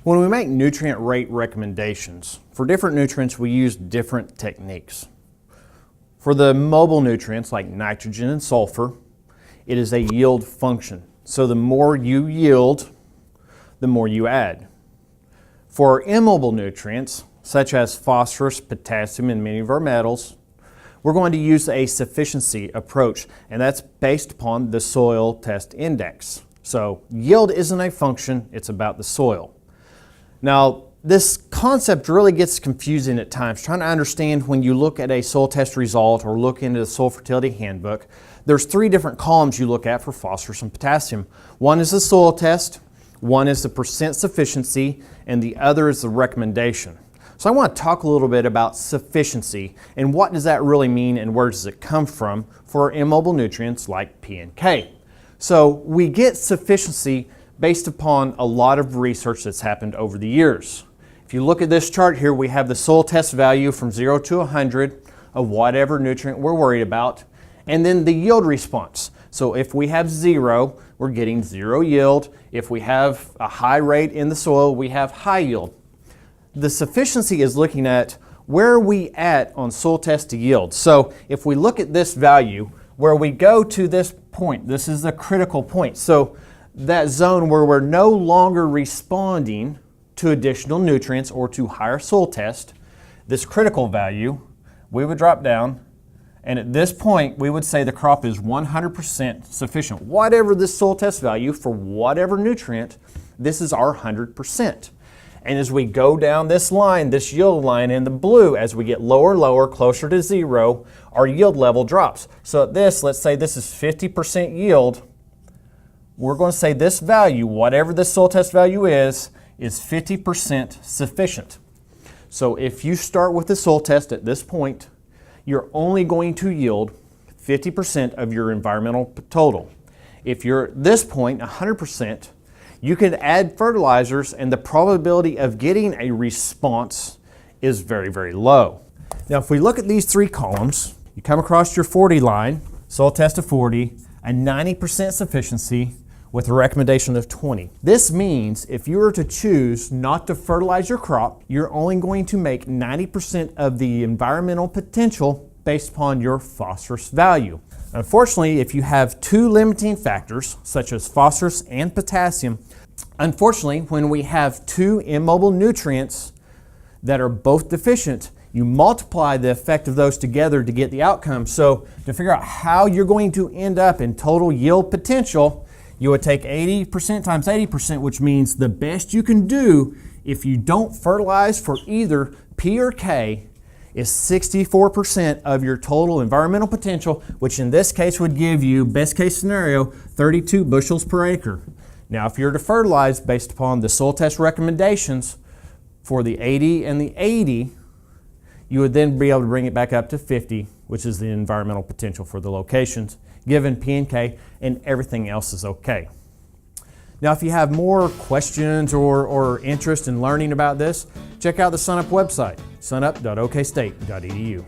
When we make nutrient rate recommendations, for different nutrients we use different techniques. For the mobile nutrients like nitrogen and sulfur, it is a yield function. So the more you yield, the more you add. For immobile nutrients, such as phosphorus, potassium, and many of our metals, we're going to use a sufficiency approach, and that's based upon the soil test index. So yield isn't a function, it's about the soil. Now, this concept really gets confusing at times, trying to understand when you look at a soil test result or look into the soil fertility handbook. There's three different columns you look at for phosphorus and potassium. One is the soil test, one is the percent sufficiency, and the other is the recommendation. So I want to talk a little bit about sufficiency and what does that really mean and where does it come from for immobile nutrients like P and K. So we get sufficiency based upon a lot of research that's happened over the years. If you look at this chart here, we have the soil test value from 0 to 100 of whatever nutrient we're worried about, and then the yield response. So if we have 0, we're getting 0 yield. If we have a high rate in the soil, we have high yield. The sufficiency is looking at where are we at on soil test to yield. So if we look at this value, where we go to this point, this is the critical point. So that zone where we're no longer responding to additional nutrients or to higher soil test, this critical value, we would drop down, and at this point we would say the crop is 100% sufficient. Whatever this soil test value for whatever nutrient, this is our 100%. And as we go down this line, this yield line in the blue, as we get lower and lower, closer to 0, our yield level drops. So at this, let's say this is 50% yield, we're going to say this value, whatever this soil test value is 50% sufficient. So if you start with the soil test at this point, you're only going to yield 50% of your environmental total. If you're at this point, 100%, you can add fertilizers and the probability of getting a response is very, very low. Now if we look at these three columns, you come across your 40 line, soil test of 40, a 90% sufficiency, with a recommendation of 20. This means if you were to choose not to fertilize your crop, you're only going to make 90% of the environmental potential based upon your phosphorus value. Unfortunately, if you have two limiting factors, such as phosphorus and potassium, unfortunately, when we have two immobile nutrients that are both deficient, you multiply the effect of those together to get the outcome. So to figure out how you're going to end up in total yield potential, you would take 80% times 80%, which means the best you can do if you don't fertilize for either P or K is 64% of your total environmental potential, which in this case would give you, best case scenario, 32 bushels per acre. Now, if you're to fertilize based upon the soil test recommendations for the 80 and the 80, you would then be able to bring it back up to 50, which is the environmental potential for the locations, given P and K, and everything else is okay. Now, if you have more questions or interest in learning about this, check out the SunUp website, sunup.okstate.edu.